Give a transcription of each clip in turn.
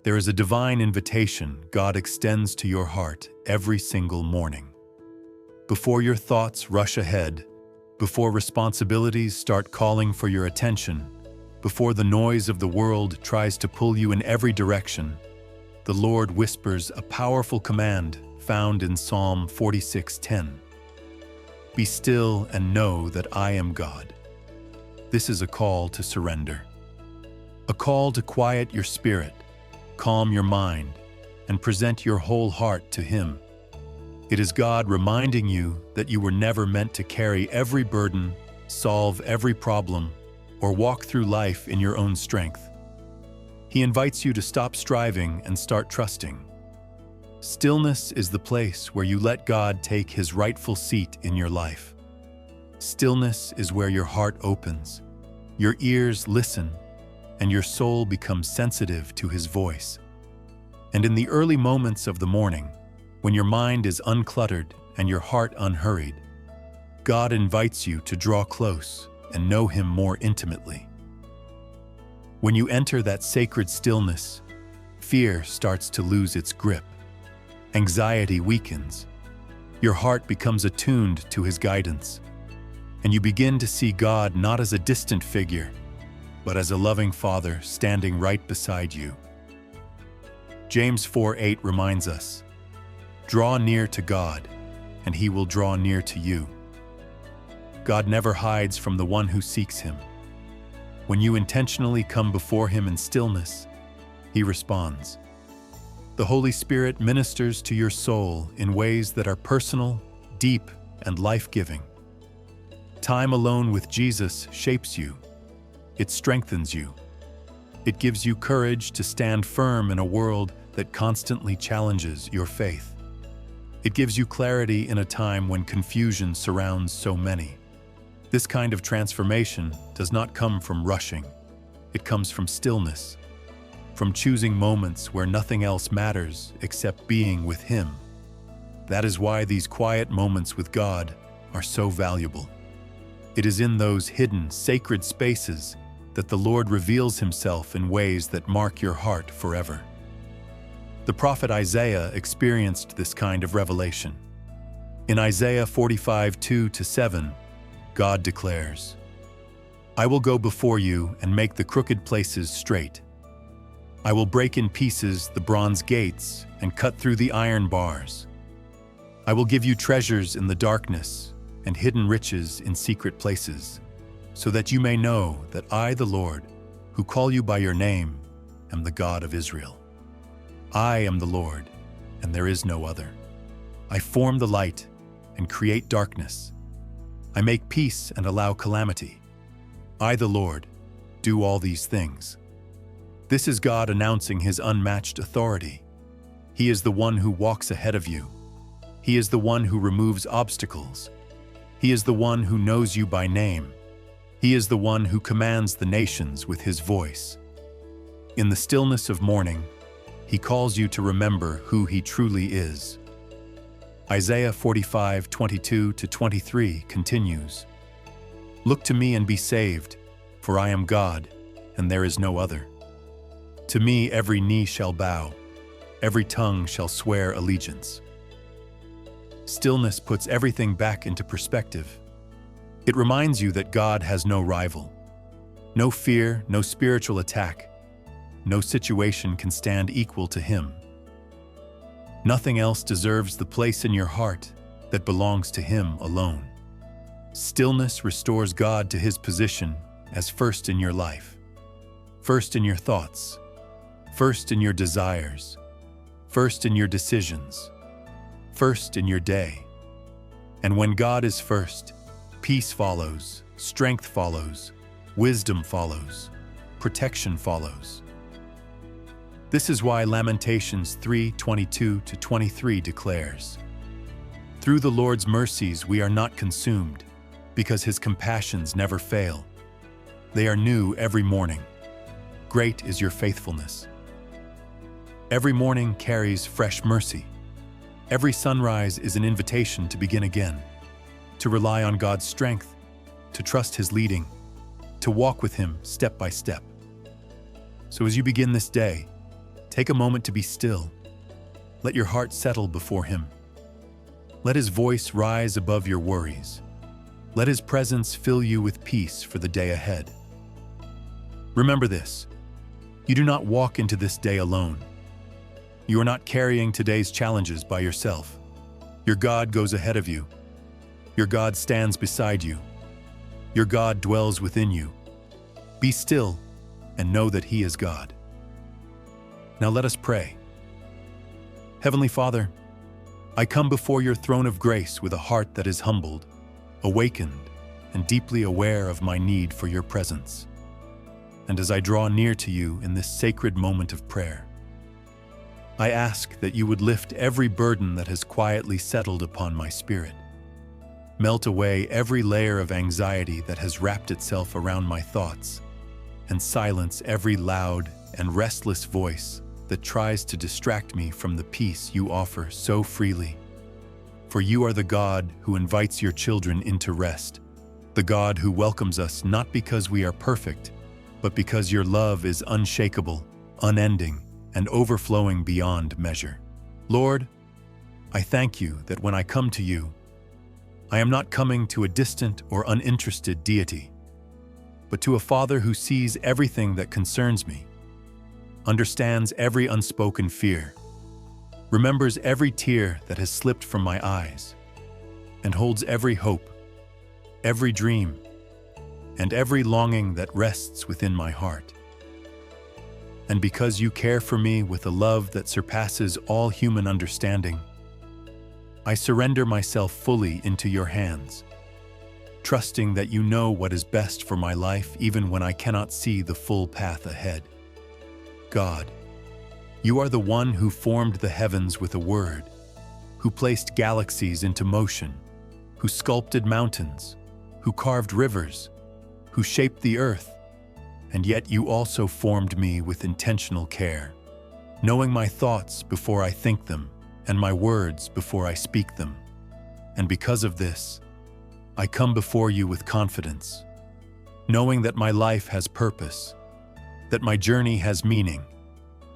There is a divine invitation God extends to your heart every single morning. Before your thoughts rush ahead, before responsibilities start calling for your attention, before the noise of the world tries to pull you in every direction, the Lord whispers a powerful command found in Psalm 46:10. Be still and know that I am God. This is a call to surrender. A call to quiet your spirit, calm your mind, and present your whole heart to Him. It is God reminding you that you were never meant to carry every burden, solve every problem, or walk through life in your own strength. He invites you to stop striving and start trusting. Stillness is the place where you let God take His rightful seat in your life. Stillness is where your heart opens, your ears listen, and your soul becomes sensitive to His voice. And in the early moments of the morning, when your mind is uncluttered and your heart unhurried, God invites you to draw close and know Him more intimately. When you enter that sacred stillness, fear starts to lose its grip. Anxiety weakens. Your heart becomes attuned to His guidance, and you begin to see God not as a distant figure, but as a loving Father standing right beside you. James 4:8 reminds us, "Draw near to God, and He will draw near to you." God never hides from the one who seeks Him. When you intentionally come before Him in stillness, He responds. The Holy Spirit ministers to your soul in ways that are personal, deep, and life-giving. Time alone with Jesus shapes you. It strengthens you. It gives you courage to stand firm in a world that constantly challenges your faith. It gives you clarity in a time when confusion surrounds so many. This kind of transformation does not come from rushing. It comes from stillness, from choosing moments where nothing else matters except being with Him. That is why these quiet moments with God are so valuable. It is in those hidden, sacred spaces that the Lord reveals Himself in ways that mark your heart forever. The prophet Isaiah experienced this kind of revelation. In Isaiah 45:2-7, God declares, "I will go before you and make the crooked places straight. I will break in pieces the bronze gates and cut through the iron bars. I will give you treasures in the darkness and hidden riches in secret places, so that you may know that I, the Lord, who call you by your name, am the God of Israel. I am the Lord, and there is no other. I form the light and create darkness. I make peace and allow calamity. I, the Lord, do all these things." This is God announcing His unmatched authority. He is the one who walks ahead of you. He is the one who removes obstacles. He is the one who knows you by name. He is the one who commands the nations with His voice. In the stillness of morning, He calls you to remember who He truly is. Isaiah 45:22-23 continues, "Look to me and be saved, for I am God, and there is no other. To me every knee shall bow, every tongue shall swear allegiance." Stillness puts everything back into perspective. It reminds you that God has no rival. No fear, no spiritual attack, no situation can stand equal to Him. Nothing else deserves the place in your heart that belongs to Him alone. Stillness restores God to His position as first in your life, first in your thoughts, first in your desires, first in your decisions, first in your day. And when God is first, peace follows, strength follows, wisdom follows, protection follows. This is why Lamentations 3:22-23 declares, "Through the Lord's mercies we are not consumed, because His compassions never fail. They are new every morning. Great is your faithfulness." Every morning carries fresh mercy. Every sunrise is an invitation to begin again, to rely on God's strength, to trust His leading, to walk with Him step by step. So as you begin this day, Take a moment to be still. Let your heart settle before Him. Let His voice rise above your worries. Let His presence fill you with peace for the day ahead. Remember this: you do not walk into this day alone. You are not carrying today's challenges by yourself. Your God goes ahead of you. Your God stands beside you. Your God dwells within you. Be still and know that He is God. Now let us pray. Heavenly Father, I come before your throne of grace with a heart that is humbled, awakened, and deeply aware of my need for your presence. And as I draw near to you in this sacred moment of prayer, I ask that you would lift every burden that has quietly settled upon my spirit. Melt away every layer of anxiety that has wrapped itself around my thoughts, and silence every loud and restless voice that tries to distract me from the peace you offer so freely. For you are the God who invites your children into rest, the God who welcomes us not because we are perfect, but because your love is unshakable, unending, and overflowing beyond measure. Lord, I thank you that when I come to you, I am not coming to a distant or uninterested deity, but to a Father who sees everything that concerns me, understands every unspoken fear, remembers every tear that has slipped from my eyes, and holds every hope, every dream, and every longing that rests within my heart. And because you care for me with a love that surpasses all human understanding, I surrender myself fully into your hands, trusting that you know what is best for my life even when I cannot see the full path ahead. God, you are the one who formed the heavens with a word, who placed galaxies into motion, who sculpted mountains, who carved rivers, who shaped the earth, and yet you also formed me with intentional care, knowing my thoughts before I think them and my words before I speak them. And because of this, I come before you with confidence, knowing that my life has purpose, that my journey has meaning,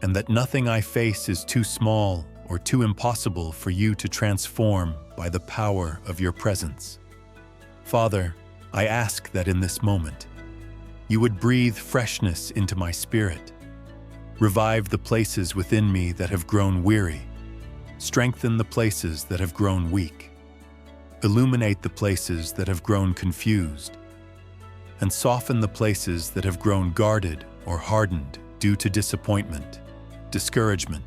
and that nothing I face is too small or too impossible for you to transform by the power of your presence. Father, I ask that in this moment, you would breathe freshness into my spirit, revive the places within me that have grown weary, strengthen the places that have grown weak, illuminate the places that have grown confused, and soften the places that have grown guarded or hardened due to disappointment, discouragement,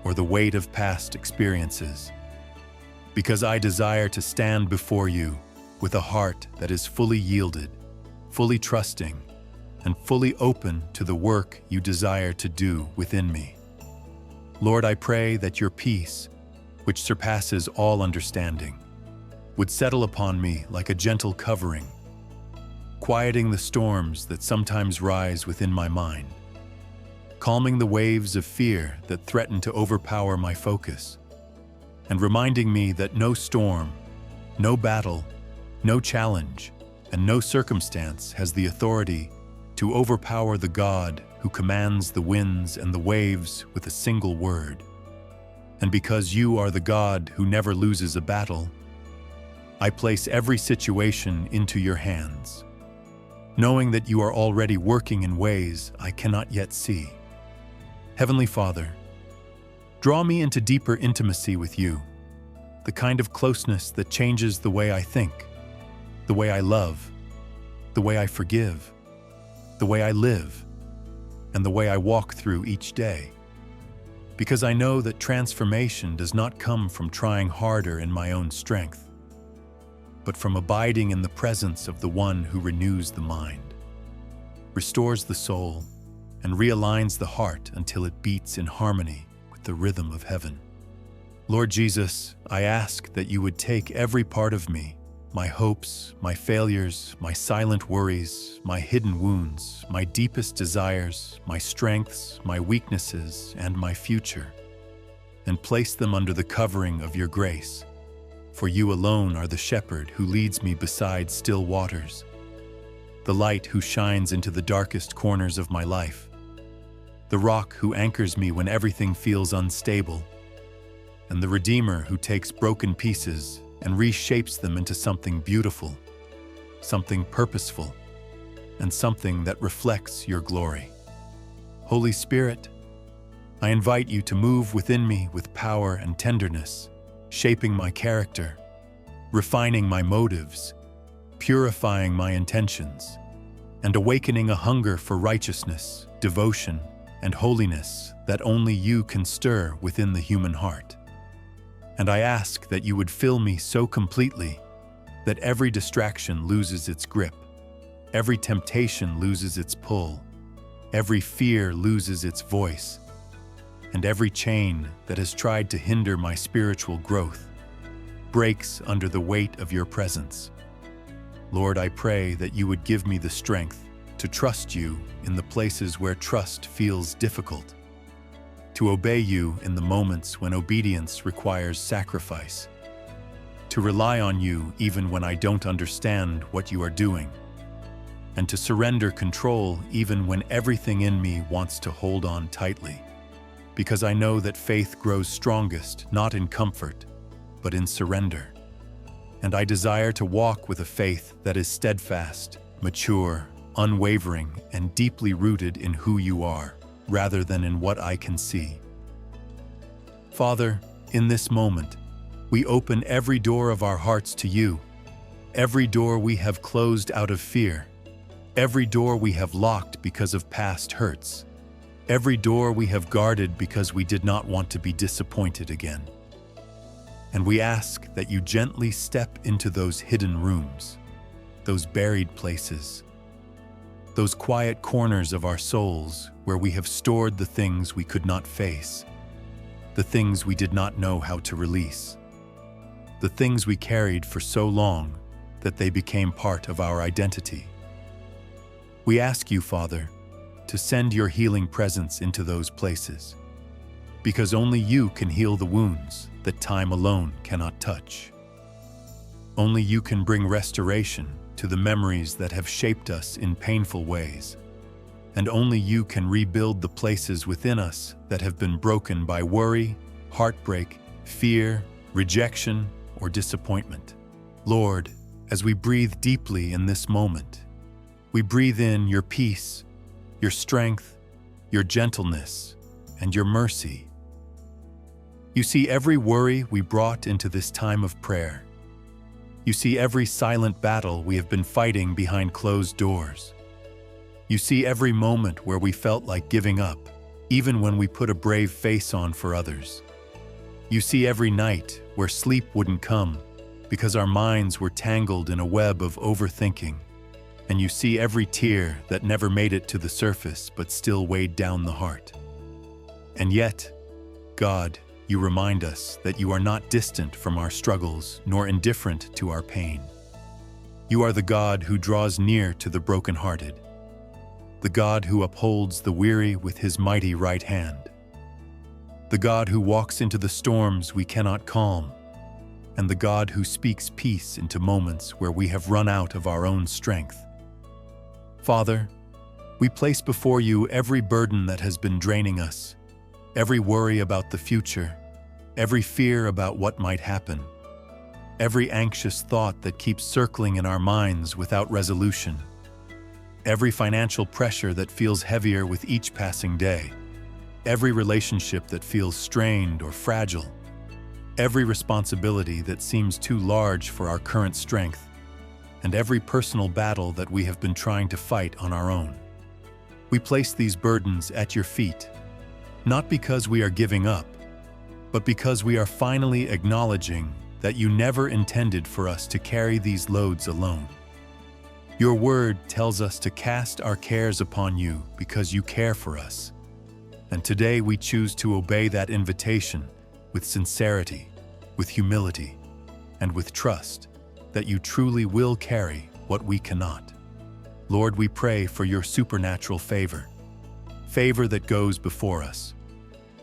or the weight of past experiences. Because I desire to stand before you with a heart that is fully yielded, fully trusting, and fully open to the work you desire to do within me. Lord, I pray that your peace, which surpasses all understanding, would settle upon me like a gentle covering, quieting the storms that sometimes rise within my mind, calming the waves of fear that threaten to overpower my focus, and reminding me that no storm, no battle, no challenge, and no circumstance has the authority to overpower the God who commands the winds and the waves with a single word. And because you are the God who never loses a battle, I place every situation into your hands, knowing that you are already working in ways I cannot yet see. Heavenly Father, draw me into deeper intimacy with you, the kind of closeness that changes the way I think, the way I love, the way I forgive, the way I live, and the way I walk through each day. Because I know that transformation does not come from trying harder in my own strength, but from abiding in the presence of the one who renews the mind, restores the soul, and realigns the heart until it beats in harmony with the rhythm of heaven. Lord Jesus, I ask that you would take every part of me, my hopes, my failures, my silent worries, my hidden wounds, my deepest desires, my strengths, my weaknesses, and my future, and place them under the covering of your grace. For you alone are the shepherd who leads me beside still waters, the light who shines into the darkest corners of my life, the rock who anchors me when everything feels unstable, and the Redeemer who takes broken pieces and reshapes them into something beautiful, something purposeful, and something that reflects your glory. Holy Spirit, I invite you to move within me with power and tenderness, shaping my character, refining my motives, purifying my intentions, and awakening a hunger for righteousness, devotion, and holiness that only you can stir within the human heart. And I ask that you would fill me so completely that every distraction loses its grip, every temptation loses its pull, every fear loses its voice, and every chain that has tried to hinder my spiritual growth breaks under the weight of your presence. Lord, I pray that you would give me the strength to trust you in the places where trust feels difficult, to obey you in the moments when obedience requires sacrifice, to rely on you even when I don't understand what you are doing, and to surrender control even when everything in me wants to hold on tightly, because I know that faith grows strongest not in comfort, but in surrender. And I desire to walk with a faith that is steadfast, mature, unwavering, and deeply rooted in who you are, rather than in what I can see. Father, in this moment, we open every door of our hearts to you, every door we have closed out of fear, every door we have locked because of past hurts, every door we have guarded because we did not want to be disappointed again. And we ask that you gently step into those hidden rooms, those buried places, those quiet corners of our souls where we have stored the things we could not face, the things we did not know how to release, the things we carried for so long that they became part of our identity. We ask you, Father, to send your healing presence into those places, because only you can heal the wounds that time alone cannot touch. Only you can bring restoration to the memories that have shaped us in painful ways, and only you can rebuild the places within us that have been broken by worry, heartbreak, fear, rejection, or disappointment. Lord, as we breathe deeply in this moment, we breathe in your peace, your strength, your gentleness, and your mercy. You see every worry we brought into this time of prayer. You see every silent battle we have been fighting behind closed doors. You see every moment where we felt like giving up, even when we put a brave face on for others. You see every night where sleep wouldn't come because our minds were tangled in a web of overthinking. And you see every tear that never made it to the surface but still weighed down the heart. And yet, God, you remind us that you are not distant from our struggles nor indifferent to our pain. You are the God who draws near to the brokenhearted, the God who upholds the weary with his mighty right hand, the God who walks into the storms we cannot calm, and the God who speaks peace into moments where we have run out of our own strength. Father, we place before you every burden that has been draining us, every worry about the future, every fear about what might happen, every anxious thought that keeps circling in our minds without resolution, every financial pressure that feels heavier with each passing day, every relationship that feels strained or fragile, every responsibility that seems too large for our current strength, and every personal battle that we have been trying to fight on our own. We place these burdens at your feet, not because we are giving up, but because we are finally acknowledging that you never intended for us to carry these loads alone. Your word tells us to cast our cares upon you because you care for us. And today we choose to obey that invitation with sincerity, with humility, and with trust that you truly will carry what we cannot. Lord, we pray for your supernatural favor, favor that goes before us,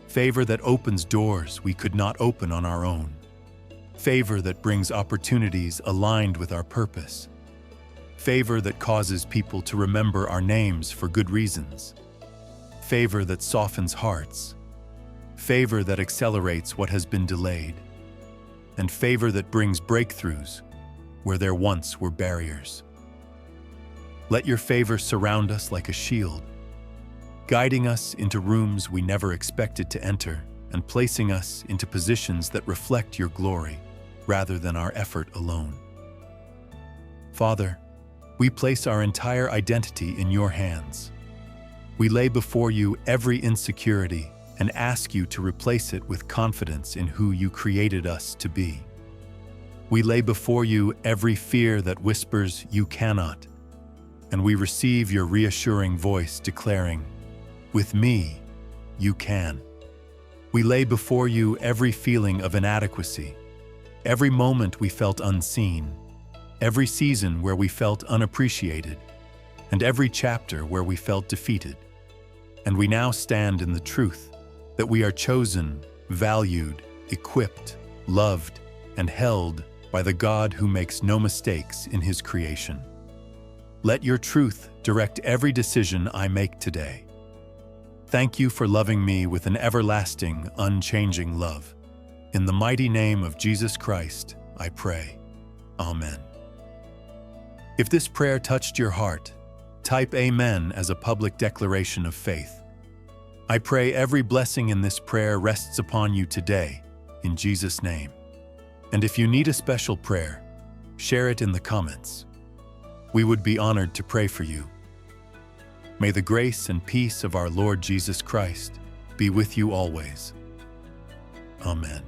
favor that opens doors we could not open on our own, favor that brings opportunities aligned with our purpose, favor that causes people to remember our names for good reasons, favor that softens hearts, favor that accelerates what has been delayed, and favor that brings breakthroughs where there once were barriers. Let your favor surround us like a shield, guiding us into rooms we never expected to enter and placing us into positions that reflect your glory rather than our effort alone. Father, we place our entire identity in your hands. We lay before you every insecurity and ask you to replace it with confidence in who you created us to be. We lay before you every fear that whispers you cannot, and we receive your reassuring voice declaring, "With me, you can." We lay before you every feeling of inadequacy, every moment we felt unseen, every season where we felt unappreciated, and every chapter where we felt defeated. And we now stand in the truth that we are chosen, valued, equipped, loved, and held by the God who makes no mistakes in his creation. Let your truth direct every decision I make today. Thank you for loving me with an everlasting, unchanging love. In the mighty name of Jesus Christ, I pray. Amen. If this prayer touched your heart, type Amen as a public declaration of faith. I pray every blessing in this prayer rests upon you today, in Jesus' name. And if you need a special prayer, share it in the comments. We would be honored to pray for you. May the grace and peace of our Lord Jesus Christ be with you always. Amen.